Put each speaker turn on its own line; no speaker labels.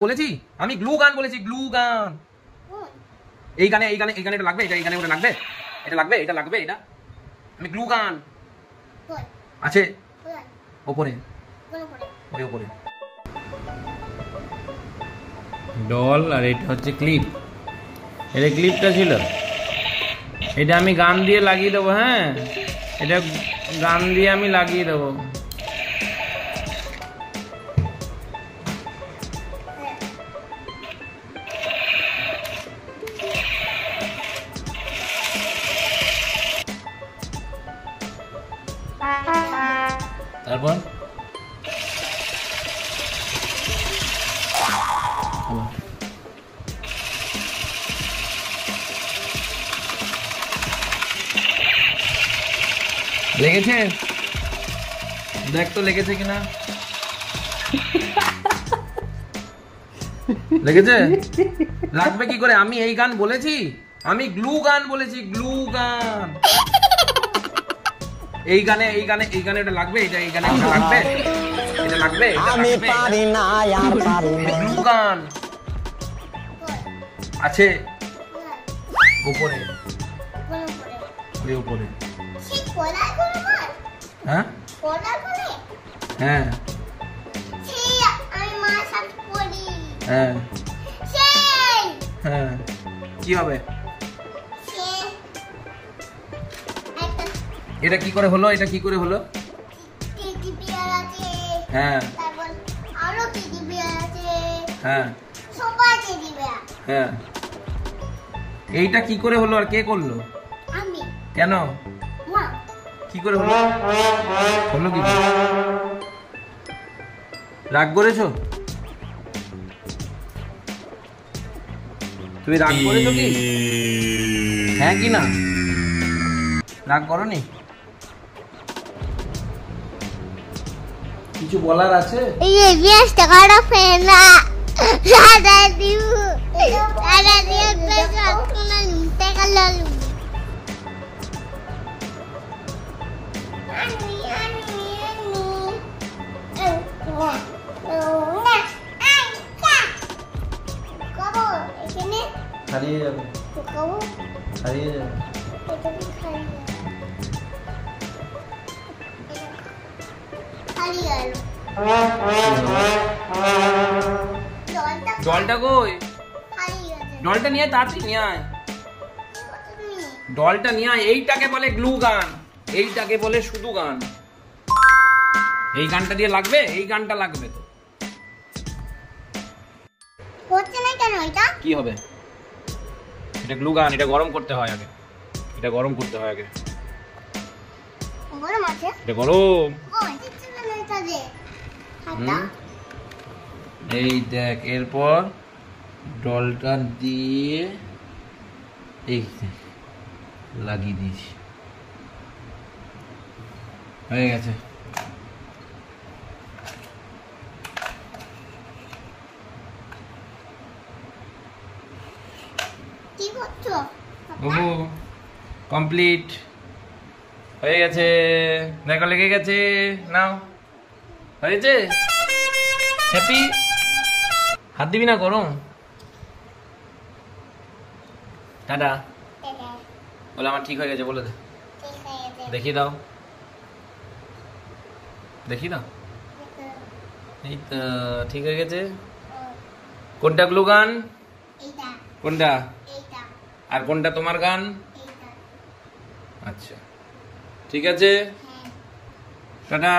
বলেছি আমি গ্লু গান বলেছি, গ্লু গান। এই গানে এটা লাগবে, এটা এই গানে ওটা লাগবে, এটা লাগবে, এটা লাগবে, এটা আমি গ্লু গান আছে ওপরে, ওই ওপরে
ডল। আর এটা হচ্ছে ক্লিপ, এটা ক্লিপটা ছিল, এটা আমি গান দিয়ে লাগিয়ে দেবো। হ্যাঁ, এটা গান দিয়ে আমি লাগিয়ে দেবো। তারপর লেগেছে, দেখ তো লেগেছে কিনা।
লেগেছে? লাগবে কি করে? আমি এই গান বলেছি, আমি গ্লু গান বলেছি, গ্লু গান। এই গানে এটা লাগবে, এটা এই গানে এটা লাগবে, এটা লাগবে, আমি পারি না আর পারি না। গ্লু গান আছে উপরে, ওই উপরে। হ্যাঁ হ্যাঁ হ্যাঁ হ্যাঁ, কি হবে? এটা কি করে হলো? এটা কি করে হলো? হ্যাঁ হ্যাঁ হ্যাঁ, এইটা কি করে হলো আর কে করলো? কেন? কি করে হলো? হলো কি? রাগ করেছো? তুমি রাগ করেছো কি? হ্যাঁ কি না? রাগ করনি? কিছু বলার আছে? হারিয়ে যাবে, হারিয়ে যাবে। ডলটা কই? ডলটা নিয়ে তাড়াতাড়ি নিয়ে আয়, ডলটা নিয়ে আয়। এইটাকে বলে গ্লু গান, এইটাকে বলে শুধু গান। এই গানটা দিয়ে লাগবে, এই গানটা লাগবে তো।
হচ্ছে না কেন? এটা
কি হবে? এটা গ্লু গান, এটা গরম করতে হয় আগে, এটা গরম করতে হয় আগে।
গরম আছে?
এটা গরম। এই দেখ, এরপর ডলটা দিয়ে এই লাগিয়ে দিস, হয়ে গেছে।
কি করছো?
বাবু কমপ্লিট হয়ে গেছে, দেখো লেগে গেছে। নাও, হয়েছে। হ্যাপি? হাত দিবি না, গরম। টাটা বলে, আমার ঠিক হয়ে গেছে বলে দে। দেখিয়ে দাও, দেখিয়ে দাও। এই তো ঠিক হয়ে গেছে। কোনটা গ্লু গান? কোনটা? আর কোনটা তোমার গান? আচ্ছা ঠিক আছে, টাটা।